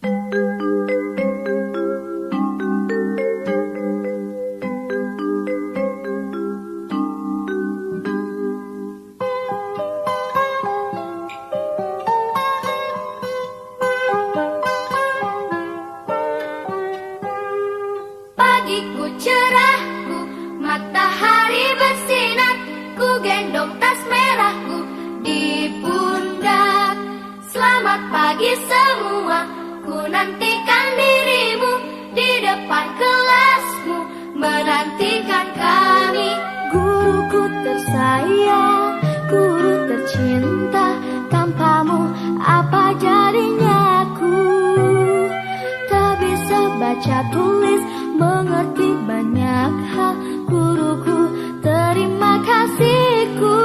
Pagiku cerahku, matahari bersinar, ku gendong tas merahku di pundak. Selamat pagi semua, ku nantikan dirimu di depan kelasmu, menantikan kami. Guruku tersayang, guru tercinta, tanpamu apa jadinya aku? Tak bisa baca tulis, mengerti banyak hal, guruku, terima kasihku.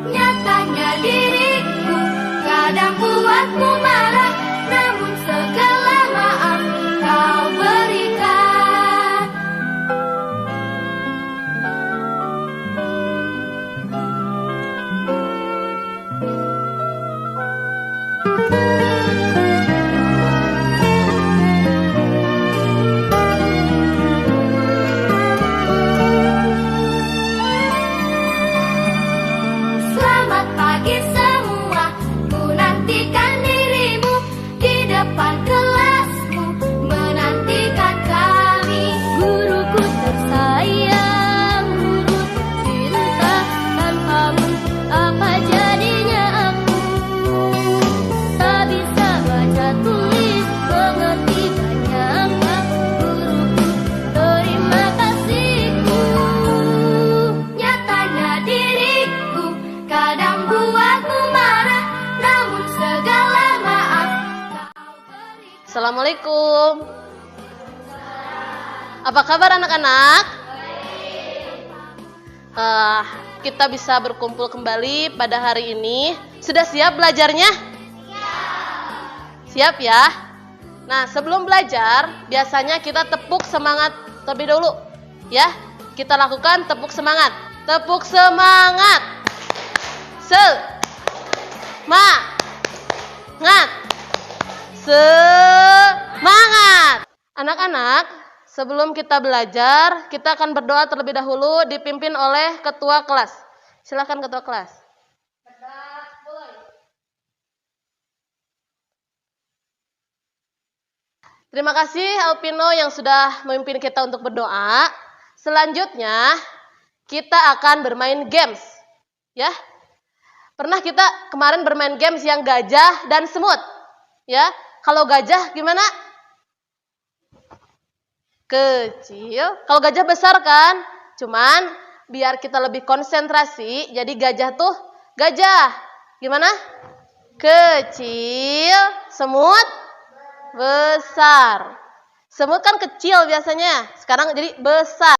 Nyatanya diriku kadang buatmu marah, namun segala maaf kau berikan. Selamat pagi semua, ku nantikan dirimu di depan kelasmu, menantikan kami. Guruku tersayang, guru tercinta, tanpamu apa jadinya aku? Tak bisa baca tulis, mengerti banyak hal, guruku, terima kasihku. Nyatanya diriku kadang buatmu marah, namun segala maaf kau berikan. Assalamualaikum. Apa kabar anak-anak? Kita bisa berkumpul kembali pada hari ini. Sudah siap belajarnya? Siap ya? Nah, sebelum belajar, biasanya kita tepuk semangat terlebih dahulu. Ya, kita lakukan tepuk semangat. Tepuk semangat. Semangat. Semangat. Anak-anak, sebelum kita belajar, kita akan berdoa terlebih dahulu dipimpin oleh ketua kelas. Silakan ketua kelas. Terima kasih Alpino yang sudah memimpin kita untuk berdoa. Selanjutnya, kita akan bermain games. Ya. Pernah kita kemarin bermain games yang gajah dan semut. Ya. Kalau gajah gimana? Kecil. Kalau gajah besar kan? Cuman biar kita lebih konsentrasi, jadi gajah tuh gajah. Gimana? Kecil, semut besar. Semut kan kecil biasanya, sekarang jadi besar.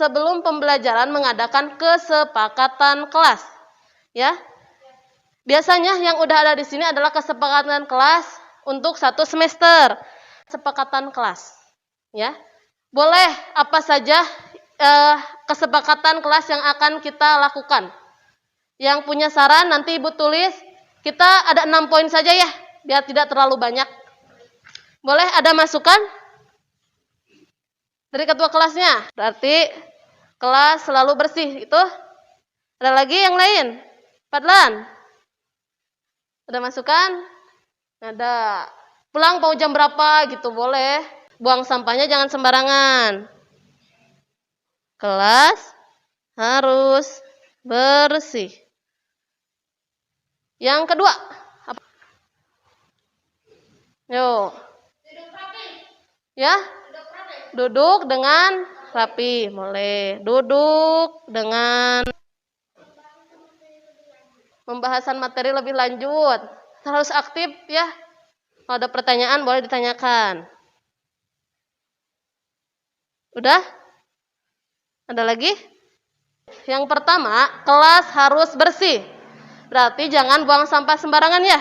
Sebelum pembelajaran mengadakan kesepakatan kelas. Ya. Biasanya yang udah ada di sini adalah kesepakatan kelas untuk 1 semester. Kesepakatan kelas. Ya. Boleh apa saja kesepakatan kelas yang akan kita lakukan. Yang punya saran nanti Ibu tulis. Kita ada 6 poin saja ya, biar tidak terlalu banyak. Boleh ada masukan dari ketua kelasnya? Berarti kelas selalu bersih. Itu. Ada lagi yang lain? Fadlan? Ada masukan? Ada. Pulang mau jam berapa gitu boleh. Buang sampahnya jangan sembarangan. Kelas harus bersih. Yang kedua. Yuk. Ya. Duduk dengan rapi. Mulai. Duduk dengan pembahasan materi lebih lanjut. Harus aktif ya. Kalau ada pertanyaan boleh ditanyakan. Udah? Ada lagi? Yang pertama, kelas harus bersih. Berarti jangan buang sampah sembarangan ya.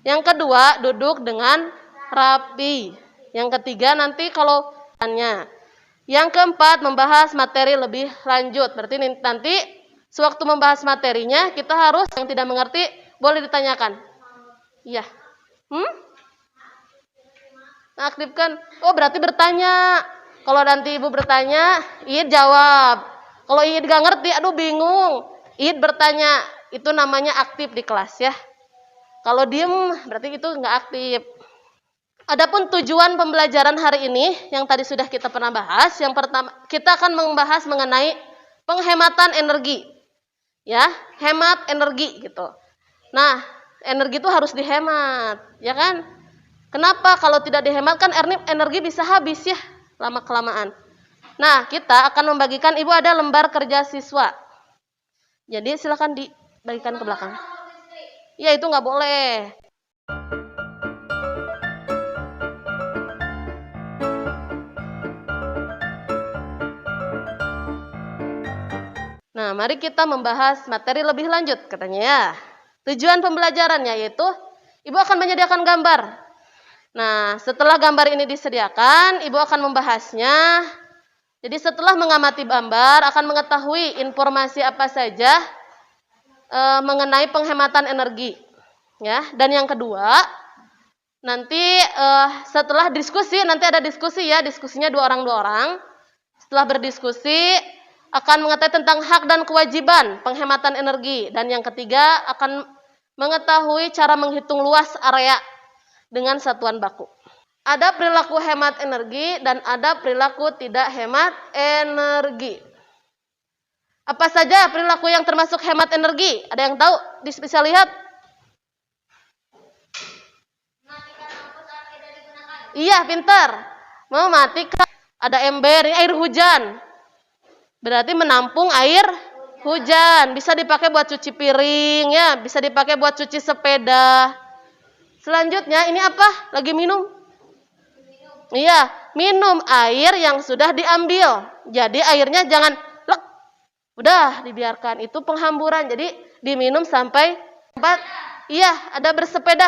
Yang kedua, duduk dengan rapi. Yang ketiga, nanti kalau tanya. Yang keempat, membahas materi lebih lanjut. Berarti nanti sewaktu membahas materinya, kita harus yang tidak mengerti boleh ditanyakan. Iya. Nah, aktifkan. Oh, berarti bertanya. Kalau nanti ibu bertanya, Id jawab. Kalau Id gak ngerti, aduh bingung. Id bertanya. Itu namanya aktif di kelas ya. Kalau diem, berarti itu nggak aktif. Adapun tujuan pembelajaran hari ini, yang tadi sudah kita pernah bahas. Yang pertama, kita akan membahas mengenai penghematan energi. Ya, hemat energi gitu. Nah, energi itu harus dihemat, ya kan? Kenapa? Kalau tidak dihemat kan energi bisa habis ya, lama-kelamaan. Nah, kita akan membagikan, ibu ada lembar kerja siswa. Jadi silakan dibagikan ke belakang. Ya, itu nggak boleh. Nah, mari kita membahas materi lebih lanjut katanya ya. Tujuan pembelajarannya yaitu ibu akan menyediakan gambar. Nah, setelah gambar ini disediakan, ibu akan membahasnya. Jadi setelah mengamati gambar, akan mengetahui informasi apa saja mengenai penghematan energi. Ya. Dan yang kedua, nanti setelah diskusi, nanti ada diskusi ya, diskusinya dua orang. Setelah berdiskusi, akan mengetahui tentang hak dan kewajiban penghematan energi. Dan yang ketiga, akan mengetahui cara menghitung luas area dengan satuan baku. Ada perilaku hemat energi dan ada perilaku tidak hemat energi. Apa saja perilaku yang termasuk hemat energi? Ada yang tahu? Bisa lihat? Iya, pintar. Mematikan. Ada ember, ini air hujan. Berarti menampung air hujan. Bisa dipakai buat cuci piring, ya. Bisa dipakai buat cuci sepeda. Selanjutnya, ini apa? Lagi minum? Iya, minum air yang sudah diambil. Jadi airnya jangan lek. Udah dibiarkan. Itu penghamburan. Jadi diminum sampai tempat. Iya, ada bersepeda.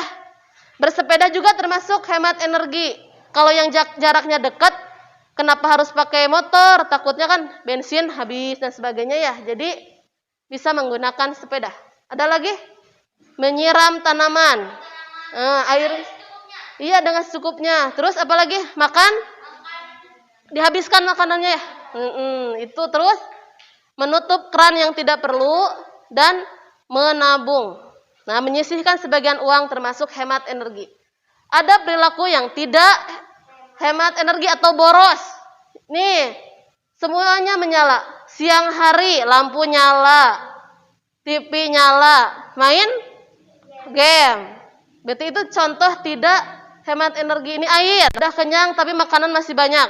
Bersepeda juga termasuk hemat energi. Kalau yang jaraknya dekat, kenapa harus pakai motor? Takutnya kan bensin habis dan sebagainya ya. Jadi bisa menggunakan sepeda. Ada lagi? Menyiram tanaman. Air. Iya, dengan secukupnya. Terus apa lagi? Makan? Dihabiskan makanannya ya. Itu terus menutup keran yang tidak perlu dan menabung. Nah, menyisihkan sebagian uang termasuk hemat energi. Ada perilaku yang tidak hemat energi atau boros. Nih, semuanya menyala. Siang hari lampu nyala, TV nyala, main game. Berarti itu contoh tidak hemat energi. Ini air, udah kenyang tapi makanan masih banyak.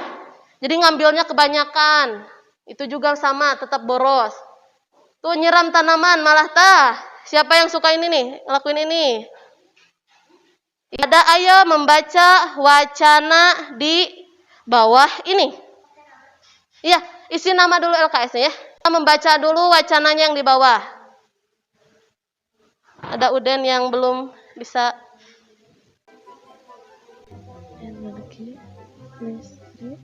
Jadi ngambilnya kebanyakan. Itu juga sama, tetap boros. Tuh nyiram tanaman malah siapa yang suka ini nih, lakuin ini. Ada ayo membaca wacana di bawah ini. Iya, isi nama dulu LKS-nya ya. Kita membaca dulu wacananya yang di bawah. Ada Uden yang belum bisa. Energi listrik.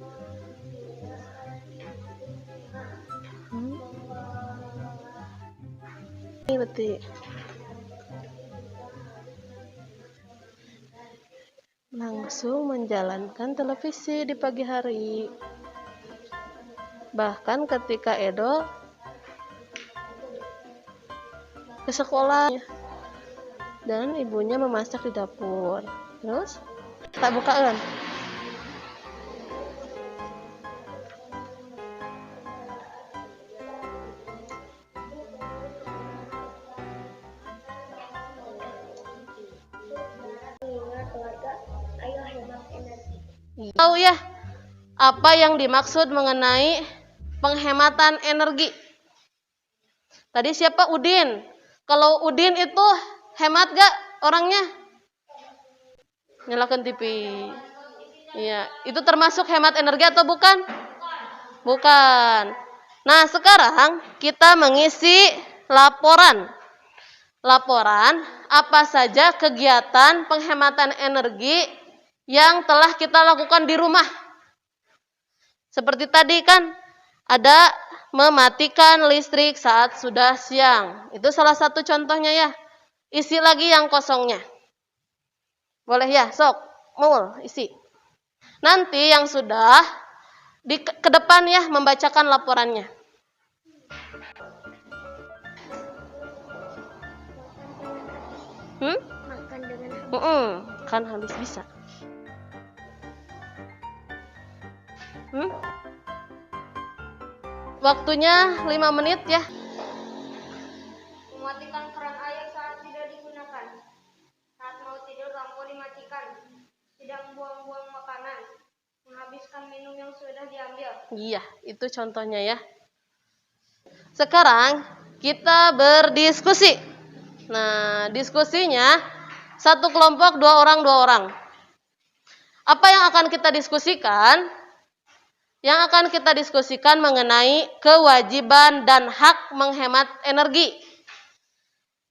Ini berarti langsung menjalankan televisi di pagi hari. Bahkan ketika Edo ke sekolah dan ibunya memasak di dapur. Terus tak bukaan. Tahu ya apa yang dimaksud mengenai penghematan energi? Tadi siapa? Udin. Kalau Udin itu hemat gak orangnya? Nyalakan TV. Iya, itu termasuk hemat energi atau bukan? Bukan. Nah, sekarang kita mengisi laporan. Laporan apa saja kegiatan penghematan energi yang telah kita lakukan di rumah. Seperti tadi kan ada mematikan listrik saat sudah siang. Itu salah satu contohnya ya. Isi lagi yang kosongnya. Boleh ya, sok. Mul, isi. Nanti yang sudah ke depan ya membacakan laporannya. Makan dengan Kan habis bisa. Waktunya 5 menit ya. mematikan keran air saat tidak digunakan. Saat mau tidur lampu dimatikan. Tidak membuang-buang makanan. Menghabiskan minum yang sudah diambil. Iya, itu contohnya ya. Sekarang kita berdiskusi. Nah, diskusinya satu kelompok 2 orang. Apa yang akan kita diskusikan? Yang akan kita diskusikan mengenai kewajiban dan hak menghemat energi.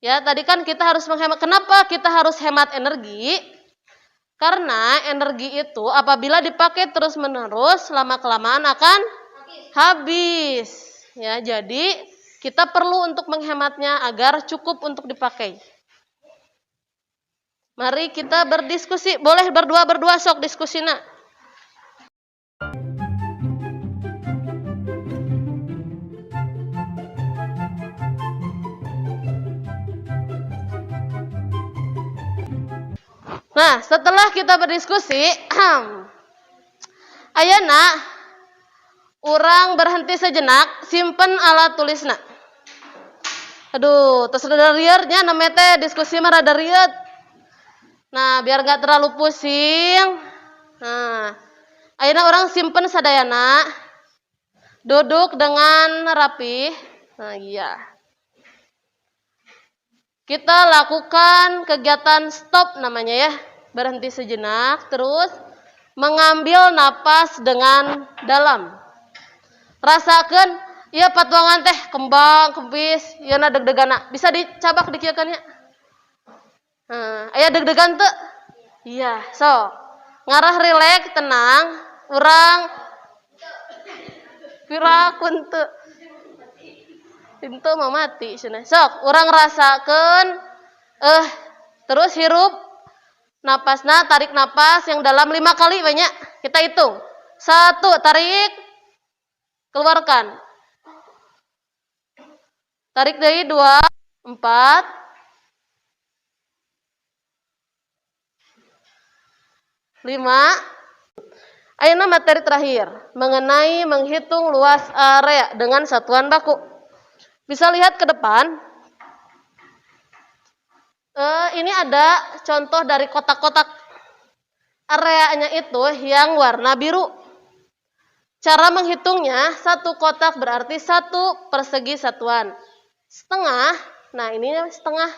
Ya, tadi kan kita harus menghemat. Kenapa kita harus hemat energi? Karena energi itu apabila dipakai terus-menerus, lama-kelamaan akan habis. Ya, jadi kita perlu untuk menghematnya agar cukup untuk dipakai. Mari kita berdiskusi. Boleh berdua sok diskusi nak. Nah, setelah kita berdiskusi, ayeuna urang berhenti sejenak, simpen alat tulisna. Aduh, terus rada rieuhnya namanya teh diskusi mah rada rieuh. Nah, biar gak terlalu pusing. Nah, ayeuna orang simpen sadayana. Duduk dengan rapi. Nah, iya. Kita lakukan kegiatan stop namanya ya. Berhenti sejenak, terus mengambil napas dengan dalam. Rasakan, ya patuangan teh kembang, kempis, ya deg-degana. Bisa dicabak dikieukeun nya. Aya deg-degan teu? Iya, so. Ngarah rileks, tenang, urang pirakun teu. Pintu mah mati cenah. Sok, urang rasakeun terus hirup napasna, tarik napas yang dalam 5 kali banyak. Kita hitung. 1, tarik, keluarkan. Tarik deui 2, 4, 5. Ayeuna materi terakhir mengenai menghitung luas area dengan satuan baku. Bisa lihat ke depan. Ini ada contoh dari kotak-kotak. Areanya itu yang warna biru. Cara menghitungnya, satu kotak berarti 1 persegi satuan. Setengah, nah ini setengah.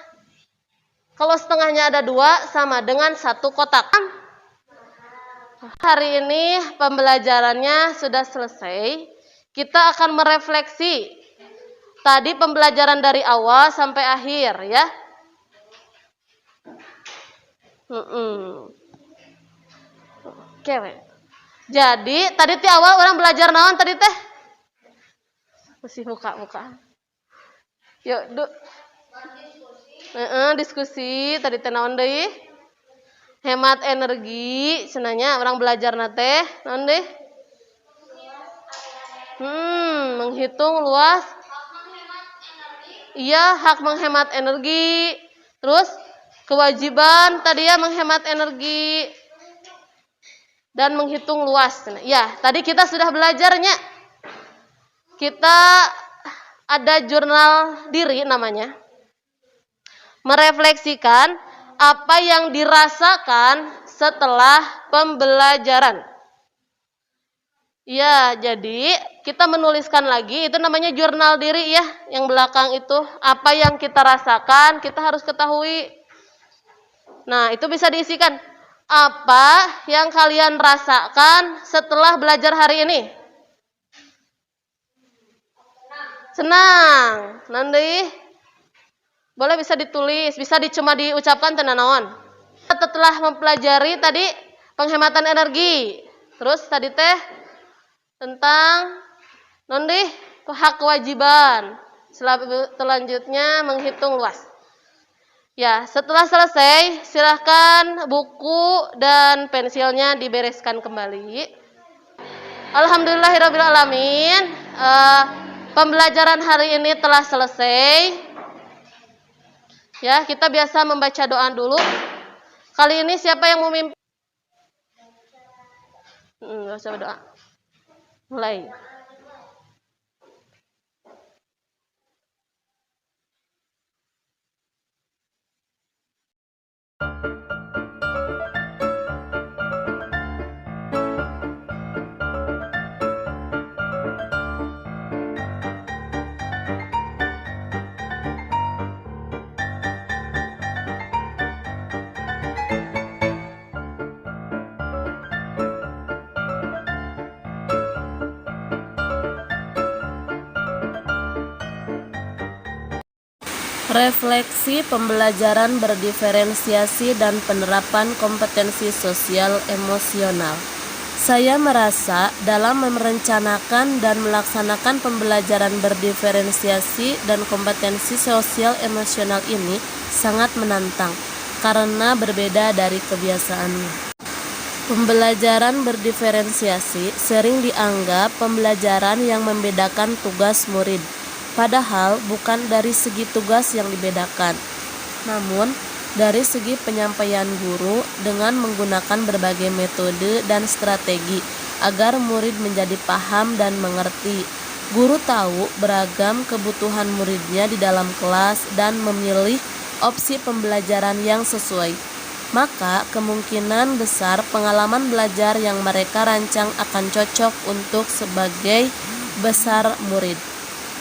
Kalau setengahnya ada 2, sama dengan 1 kotak. Hari ini pembelajarannya sudah selesai. Kita akan merefleksi tadi pembelajaran dari awal sampai akhir ya. Oke. Jadi tadi di awal orang belajar naon tadi teh? Masih buka. Yuk, diskusi tadi teh naon deui? Hemat energi, cenanya orang belajar teh naon deui? Menghitung luas. Iya, hak menghemat energi. Terus kewajiban tadi ya menghemat energi dan menghitung luas. Ya, tadi kita sudah belajarnya. Kita ada jurnal diri namanya. Merefleksikan apa yang dirasakan setelah pembelajaran. Ya, jadi kita menuliskan lagi, itu namanya jurnal diri ya, yang belakang itu. Apa yang kita rasakan, kita harus ketahui. Nah, itu bisa diisikan. Apa yang kalian rasakan setelah belajar hari ini? Senang. Nanti boleh bisa ditulis, bisa cuma diucapkan tenanawan. Setelah mempelajari tadi penghematan energi. Terus tadi teh tentang hak kewajiban. Selanjutnya menghitung luas. Ya, setelah selesai, silahkan buku dan pensilnya dibereskan kembali. Alhamdulillahirrabbilalamin. Pembelajaran hari ini telah selesai. Ya, kita biasa membaca doa dulu. Kali ini siapa yang memimpin? Nggak usah berdoa. Mulai. Refleksi pembelajaran berdiferensiasi dan penerapan kompetensi sosial emosional. Saya merasa dalam merencanakan dan melaksanakan pembelajaran berdiferensiasi dan kompetensi sosial emosional ini sangat menantang karena berbeda dari kebiasaannya. Pembelajaran berdiferensiasi sering dianggap pembelajaran yang membedakan tugas murid. Padahal bukan dari segi tugas yang dibedakan, namun dari segi penyampaian guru dengan menggunakan berbagai metode dan strategi agar murid menjadi paham dan mengerti. Guru tahu beragam kebutuhan muridnya di dalam kelas dan memilih opsi pembelajaran yang sesuai. Maka kemungkinan besar pengalaman belajar yang mereka rancang akan cocok untuk sebagai besar murid.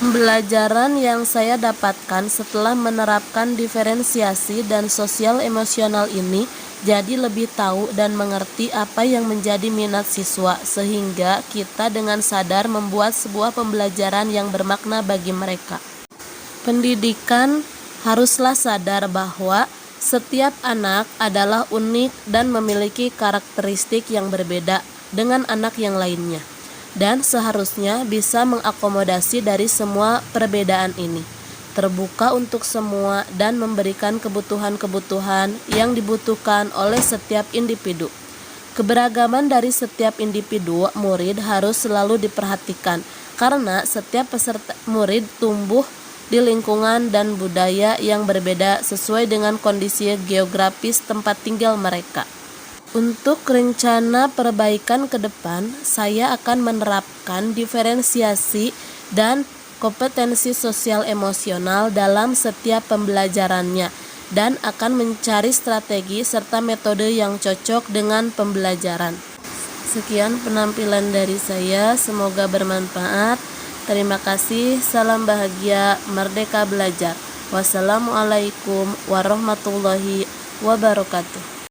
Pembelajaran yang saya dapatkan setelah menerapkan diferensiasi dan sosial emosional ini jadi lebih tahu dan mengerti apa yang menjadi minat siswa, sehingga kita dengan sadar membuat sebuah pembelajaran yang bermakna bagi mereka. Pendidikan haruslah sadar bahwa setiap anak adalah unik dan memiliki karakteristik yang berbeda dengan anak yang lainnya, dan seharusnya bisa mengakomodasi dari semua perbedaan ini, terbuka untuk semua dan memberikan kebutuhan-kebutuhan yang dibutuhkan oleh setiap individu. Keberagaman dari setiap individu murid harus selalu diperhatikan karena setiap peserta murid tumbuh di lingkungan dan budaya yang berbeda sesuai dengan kondisi geografis tempat tinggal mereka. Untuk rencana perbaikan ke depan, saya akan menerapkan diferensiasi dan kompetensi sosial emosional dalam setiap pembelajarannya dan akan mencari strategi serta metode yang cocok dengan pembelajaran. Sekian penampilan dari saya, semoga bermanfaat. Terima kasih, salam bahagia, merdeka belajar. Wassalamualaikum warahmatullahi wabarakatuh.